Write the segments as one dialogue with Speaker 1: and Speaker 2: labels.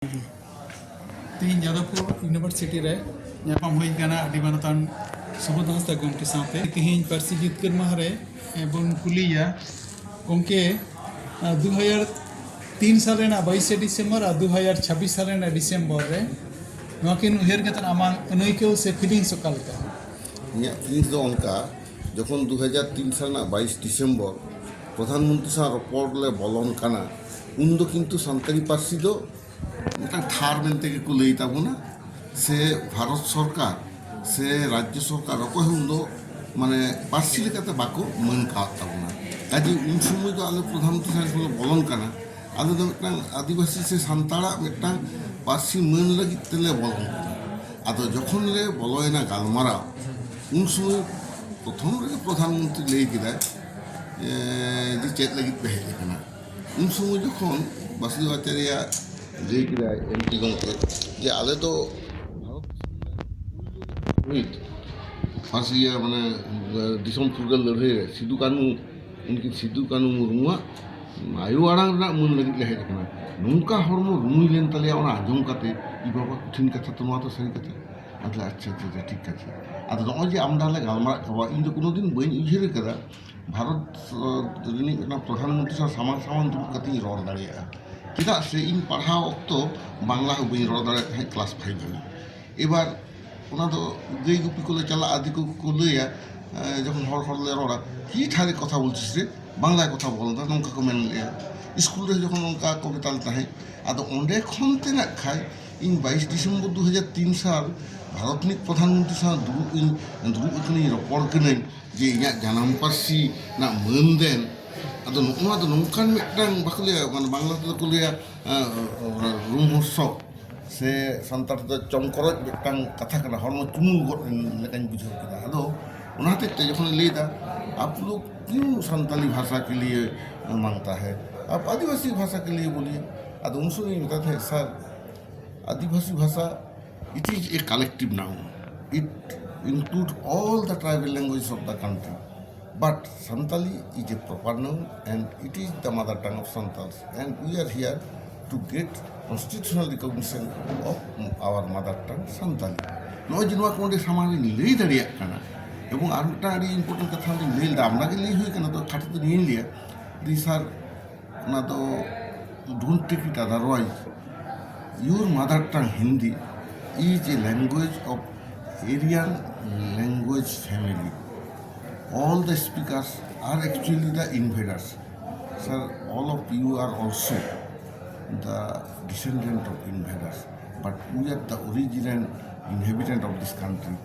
Speaker 1: तीन यादवपुर यूनिवर्सिटी रे ᱧᱟᱯᱟᱢ ᱦᱩᱭ ᱠᱟᱱᱟ ᱟᱹᱰᱤ ᱢᱟᱱᱚᱛᱟᱱ ᱥᱩᱵᱳᱫ ᱦᱟᱸᱥᱫᱟ ᱜᱚᱢᱠᱮ ᱥᱟᱶᱛᱮ ᱛᱮᱦᱮᱧ ᱯᱟᱹᱨᱥᱤ ᱡᱤᱛᱠᱟᱹᱨ ᱢᱟᱦᱟ ᱨᱮ ᱵᱚᱱ ᱠᱩᱞᱤᱭᱟ ᱜᱚᱢᱠᱮ 2003 साल रेना 22 डिसेम्बर और 2026 साल रेना डिसेम्बर रे नवा किन उहेर कतन आमांग अनैक्य से फीलिंग्स ओका लेका
Speaker 2: ᱤᱧᱟᱹᱜ ᱯᱷᱤᱞᱤᱝᱥ ᱫᱚ ᱚᱱᱠᱟ ᱡᱚᱠᱷᱚᱱ 2003 ᱥᱟᱞ ᱨᱮᱱᱟᱜ 22 ᱰᱤᱥᱮᱢᱵᱚᱨ ᱯᱨᱚᱫᱷᱟᱱᱢᱚন্ত্রী ᱥᱟᱶ ᱨᱚᱯᱚᱲ ᱞᱮ ᱵᱚᱞᱚᱱ ᱠᱟᱱᱟ ᱩᱱ ᱫᱚ ᱠᱤᱱᱛᱩ ᱥᱟᱱᱛᱟᱲᱤ ᱯᱟᱹᱨᱥᱤ ᱫᱚ ᱢᱤᱫᱴᱟᱝ ᱛᱷᱟᱨ ᱢᱮᱱᱛᱮ ᱜᱮᱠᱚ ᱞᱟᱹᱭ ᱛᱟᱵᱚᱱᱟ ᱥᱮ ᱵᱷᱟᱨᱚᱛ ᱥᱚᱨᱠᱟর ᱥᱮ ᱨᱟᱡᱽᱡᱚ ᱥᱚᱨᱠᱟর ᱚᱠᱚᱭ ᱦᱚᱸ ᱫᱚ ᱢᱟᱱᱮ ᱯᱟᱹᱨᱥᱤ ᱞᱮᱠᱟᱛᱮ ᱵᱟᱠᱚ ᱢᱟᱹᱱ ᱠᱟᱣᱟᱫ ᱛᱟᱵᱚᱱᱟ ᱠᱟᱡᱮ ᱩᱱ ᱥᱚᱢᱚᱭ ᱫᱚ ᱟᱞᱮ ᱯᱨᱚᱫᱷᱟᱱᱢᱚন্ত্রী ᱥᱟᱶ ᱞᱮ ᱵᱚᱞᱚᱱ ᱠᱟᱱᱟ ᱟᱞᱮ ᱫᱚ ᱢᱤᱫᱴᱟᱝ ᱟᱹᱫᱤᱵᱟᱹᱥᱤ ᱥᱮ ᱥᱟᱱᱛᱟᱲᱟᱜ ᱢᱤᱫᱴᱟᱝ ᱯᱟᱹᱨᱥᱤ ᱢᱟᱹᱱ ᱞᱟᱹᱜᱤᱫ ᱛᱮᱞᱮ ᱵᱚᱞᱚᱱ ᱠᱟᱱᱟ ᱟᱫᱚ ᱡᱚᱠᱷᱚᱱ ᱞᱮ ᱵᱚᱞᱚᱭᱮᱱᱟ ᱜᱟᱞᱢᱟᱨᱟᱣ उन समय प्रथम रे प्रधानमंत्री लई किदा जे चेत लगित पे हेज कना उन समय जखन बासुदेव आचार्य लई किदा एमपी गंके जे आले तो भारत फांसी माने दिसम फुरगल लड़ाई रे सिदु कानू उनकी सिदु कानू मुर्मुआ आयु आड़ांग रा मन लगित ले हेज कना नुका हरमो रुमुई लेन तले ओना आजम काते इ बाबा कठिन कथा तो नवा तो सही कथा আচ্ছা আচ্ছা আচ্ছা ঠিক আছে আর নয় যে আমরা গালমারা খাওয়া ইᱧ ᱫᱚ ᱠᱳᱱᱳ ᱫᱤᱱ ᱵᱟᱹᱧ ᱩᱭᱦᱟᱹᱨ ᱟᱠᱟᱫᱟ ᱵᱷᱟᱨᱚᱛ ᱨᱤᱱᱤᱡ ᱯᱨᱚᱫᱷᱟᱱᱢᱚন্ত্রী ᱥᱟᱶ ᱥᱟᱢᱟᱝ ᱥᱟᱢᱟᱝ ᱫᱩᱲᱩᱵ ᱠᱟᱛᱮᱧ ᱨᱚᱲ ᱫᱟᱲᱮᱭᱟᱜᱼᱟ ᱪᱮᱫᱟᱜ ᱥᱮ ᱤᱧ ᱯᱟᱲᱦᱟᱣ ᱚᱠᱛᱚ ᱵᱟᱝᱞᱟ ᱦᱚᱸ ᱵᱟᱹᱧ ᱨᱚᱲ ᱫᱟᱲᱮᱭᱟᱜ ᱛᱟᱦᱮᱸᱫ ᱠᱞᱟᱥ 5 ᱦᱟᱹᱵᱤᱡ ᱮবার ᱚᱱᱟ ᱫᱚ ᱜᱟᱹᱭ ᱜᱩᱯᱤ ᱠᱚᱞᱮ ᱪᱟᱞᱟᱜᱼᱟ ᱫᱤᱠᱩ ᱠᱚ ᱞᱟᱹᱭᱟ যখন হর হরলে রড়া কি ঠারে কথা বলছিস রে বাংলায় কথা বল না নঙ্কা কো মেন লেয়া স্কুল রে যখন নঙ্কা কো বেতাল তাহে আদো অন্ডে খনতে না খাই ᱤᱧ 22 ডিসেম্বর 2003 সাল भारत में प्रधानमंत्री साथ दुरुब अखनी रपड़ कनाई जे इᱧᱟᱹᱜ जानाम पार्सी ना मान देन अदो नोआ दो नोंकान मिदटांग बाको लैया माने बांग्ला तेदो को लैया रोमहर्षक से सान्ताड़ तेदो चमकरज मिदटांग कथा कना हरमो चुमुल गद लेकानी बुझाव केदा अदो ओना हतेते जखन लैदा आप लोग क्यों संताली भाषा के लिए मांगता है आप आदिवासी भाषा के लिए बोलिए अदो उन समय बताते हैं सर आदिवासी भाषा it is a collective noun. It includes all the tribal languages of the country. But Santali is a proper noun and it is the mother tongue of Santals. And we are here to get constitutional recognition of our mother tongue, Santali. Noi jinwa konde samari lei dariya kana. এবং আরেকটা আরই important কথা আমি লেই আপনাকে লেই হয়ে কেন তো খাটে তো নিয়ে লিয়া দি স্যার না তো don't take it otherwise your mother tongue Hindi is a language of Aryan language family. All the speakers are actually the invaders. Sir, all of you are also the descendant of invaders. But we are the original inhabitant of this country.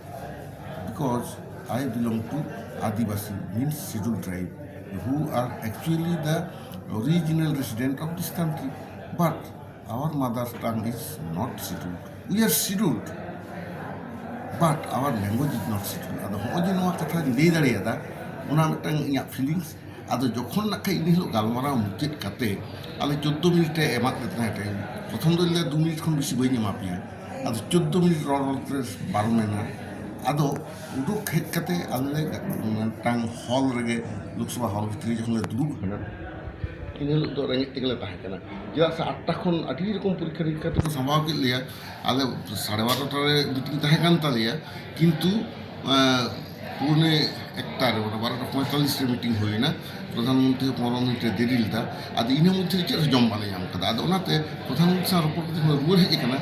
Speaker 2: Because I belong to Adivasi, means scheduled tribe, who are actually the original resident of this country. But our mother tongue is not scheduled. We are scheduled, but our language is not scheduled. Ado hoje noa katha lei dareya ona mitang inya feelings ado jokhon na kai ini hilo galmara muchet kate ale 14 minute emat le tahe time prothom do le 2 minute khon beshi bai ema pia ado 14 minute ror ror 12 mena ado uduk het kate ale tang hall rege loksabha hall bhitri jokhon le duruk hana ini do rengit tegale tahe kana jeda se 8 ta khon adi rokom porikha nikha to sambhav ke liya ale 12:30 টারে meeting তাহে কান তালিয়া কিন্তু পুনে একটারে 12:45 রে meeting হই না প্রধানমন্ত্রী 15 মিনিটে দেরিলতা আদি ইনে মধ্যে চের জম্বালে জাম কাদা আদো নাতে প্রধানমন্ত্রী সার উপর রুয়ার হে কানা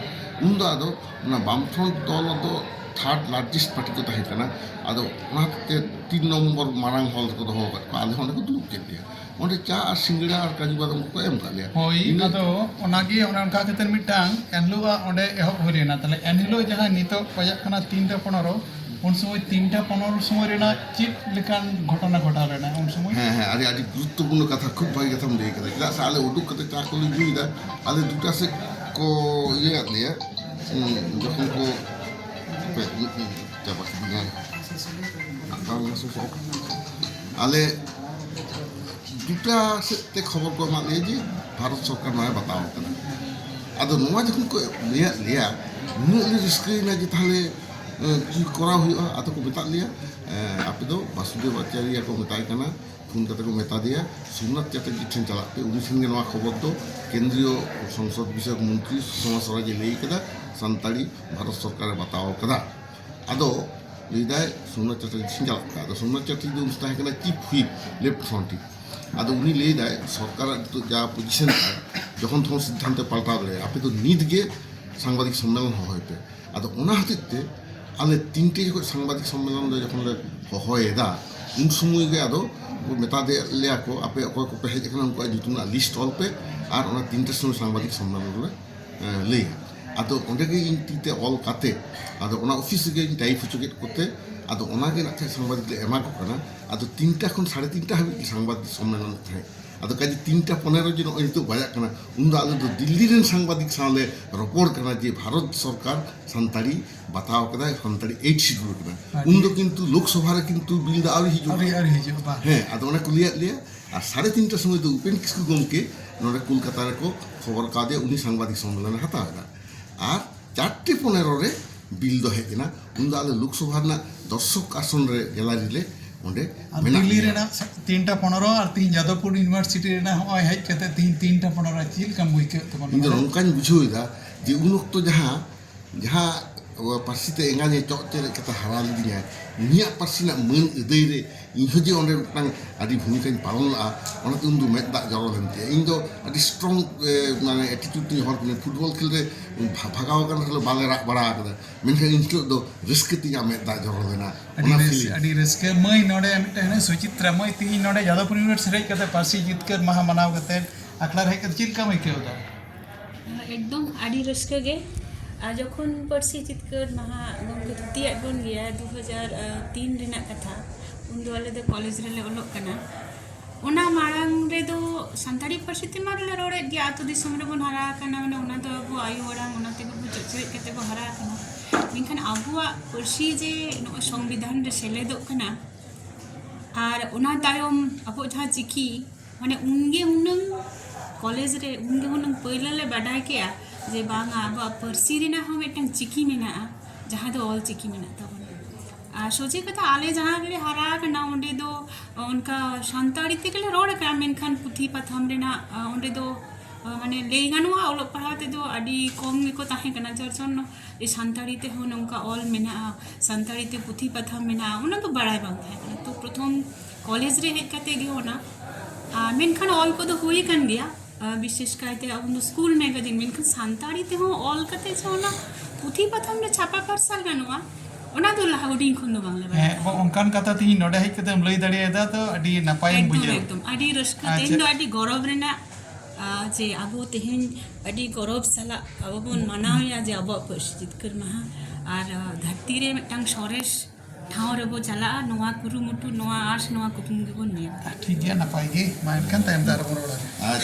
Speaker 2: উন্দা আদো না বামফ্রন্ট দল তো থার্ড লার্জেস্ট পার্টি তো তাহে কানা আদো নাতে 3 নম্বর মারাং হল को दो आले होने को दुलुक के दिया ओंडे चा और सिंगड़ा और काजू बादाम को एम का लिया
Speaker 1: होई अदो ओनागी ओनका कतन मिटांग एनलुआ ओंडे एहब होरेना तले एनहिलो जहां नितो पया खाना 3:15 उन समय 3:15 समय रेना चिट लेकान घटना घटा रेना उन समय
Speaker 2: হ্যাঁ হ্যাঁ আরে আজ গুরুত্বপূর্ণ কথা খুব ভাই কথা আমি দেখে দেখি আসলে আলে উডুক কতে চা কলি জুইদা আলে দুটা সে কো ইয়ে লিয়া যখন কো চাপা দিনা আলে দুটা সেতে খবর কো মানে যে ভারত সরকার নয় বাতাও কানা আদো নোয়া যখন কো লিয়া নুয়ে রিস্কে না যে তাহলে কি করা হইয়া আতো কো বেতা লিয়া আপনি তো বাসুদেব আচার্য को बताई कना ফোন কাতে को मेता दिया सोमनाथ चैटर्जी ठेन चलाते उनी ठेन गे नवा खबर दो केंद्रीय संसद विषयक मंत्री सुषमा स्वराज लई कदा सानताड़ी भारत सरकार बताओ कदा आदो लईदाय सोमनाथ चैटर्जी ठेन चलाते आदो सोमनाथ चैटर्जी उन ताहे कना चीफ व्हिप लेफ्ट फ्रंट आदो उनी लईदाय सरकार तो जा पोजिशन যখন তখন সিদ্ধান্ত পাল্টা দেয় আপনি তো নিত গিয়ে সাংবাদিক সম্মেলন হইতে আদো ওনা হতে আলে তিনটে যখন সাংবাদিক সম্মেলন যখন হয় এদা उन समय गे आदो मेता दे लिया को आपे अकोय को पेज एखन उनको जुतुना लिस्ट ऑल पे और ओना तीनटे समय सांबादिक सम्मेलन रे लेया आदो ओंडे गे इन तीते ऑल काते आदो ओना ऑफिस गे टाइप हुचुकेट कोते आदो ओना गे नाथे सांबादिक ले एमा को कना आदो 3टा खन 3:30 हाबि सांबादिक सम्मेलन थाय आदो काजी 3:15 जन ओइ तो बाया कना उन आले तो दिल्ली रेन सांबादिक साले रपोर्ट कना जे भारत सरकार सानताड़ी बताओ कदा सानताड़ी 8 शिड्यूल कना उन दो किंतु लोकसभा रे किंतु बिल दा आरि हिजु बा हे आदो ओना कुलिया लिया और 3:30 समय तो उपेन किसकु गमके नोडे कोलकाता रे को खबर का दे उनी सांबादिक सम्मेलन हतादा और 4:15 रे बिल दो हेना उन दा आले लोकसभा ना दर्शक आसन रे गैलरी ले ओंडे
Speaker 1: दिल्ली रेना 3:15 और 3 यादवपुर यूनिवर्सिटी रेना होय हेज कते 3:15 चिल कम हुइके तबन
Speaker 2: इन नोंकान बुझोइदा जे उन वक्त जहाँ पार्सीते एंगाने चौथे कता हरा लिदिया निया पार्सीना मन इदै रे इहो जे ओंडे टांग आदि भूमिका पालन ला ओना तुम दु मेदा जरो लंते इन दो आदि स्ट्रांग माने एटीट्यूड नि हर ने फुटबॉल खेल रे भागाव कन हलो बाले राख बड़ा कदा मेनखे इनटो दो रिस्क तिया मेदा जरो लेना ओना
Speaker 1: आदि रिस्क मई नोडे मिटने सुचित्रा मई ती नोडे यादवपुर यूनिवर्सिटी रे कते पार्सी जितकर महा मनाव कते आखला रे कते चिल कम केवदा
Speaker 3: एकदम आदि रिस्क गे যখন পার্সি জিতকর মহা গমকে তৃতীয় বন গিয়া 2003 রেনা কথা উন দো আলে দে কলেজ রে অলোক কানা ওনা মারাং রে দো সান্তাড়ি পার্সি তে মারলে রোড়ে গিয়া তো দিসম রে বন হারা কানা মানে ওনা তো আবু আয়ু ওরা ওনা তে গো চচরে কেতে গো হারা কানা মিনখান আবুয়া পার্সি যে সংবিধান রে সেলে দো কানা আর ওনা তায়ম আবু জহা চিকি মানে উনগে হুনং কলেজ রে উনগে হুনং পয়লালে বাডাই কেয়া जे बांगा अब पर्सी रेना हम मिटन चिकी मेना जहाँ दो ऑल चिकी मेना तब सोचे कथा आले जहाँ गले हरा कना ओंडे दो उनका शांताड़ी ते गले रोड का मेनखान पुथी पथम रेना ओंडे दो माने लेई गानुआ ओलो पढ़ाते दो आडी कम को ताहे कना चरचन ए शांताड़ी ते होन उनका ऑल मेना शांताड़ी ते पुथी पथम मेना ओना तो बड़ाई बांग थाय तो प्रथम कॉलेज रे हेज कते गे होना मेनखान ऑल को तो हुई कन गया विशेष कायते अब स्कूल मैगजीन मेनखान सानताड़ी ते हो ऑल कते छना पुथी पथम रे छापा परसाल गानुआ ओना दो लाउडिंग खन दो बांगले बा
Speaker 1: हे ओनकान कथा ती नोडे हेज कते लई दाड़ियादा तो अडी नपाय बुझे
Speaker 3: एकदम आडी रस्क तेन दो आडी गौरव रेना जे आबो तेहन आडी गौरव साला अब बन मनाया जे अब पर्सि जितकर महा और धरती रे मिटांग सरेश ठाव रे बो चला नोवा कुरुमुटु नोवा आस नोवा कुकुम गे बन निया
Speaker 1: ठीक गया नपाय गे मानखान टाइम दार बरोड़ा
Speaker 2: आज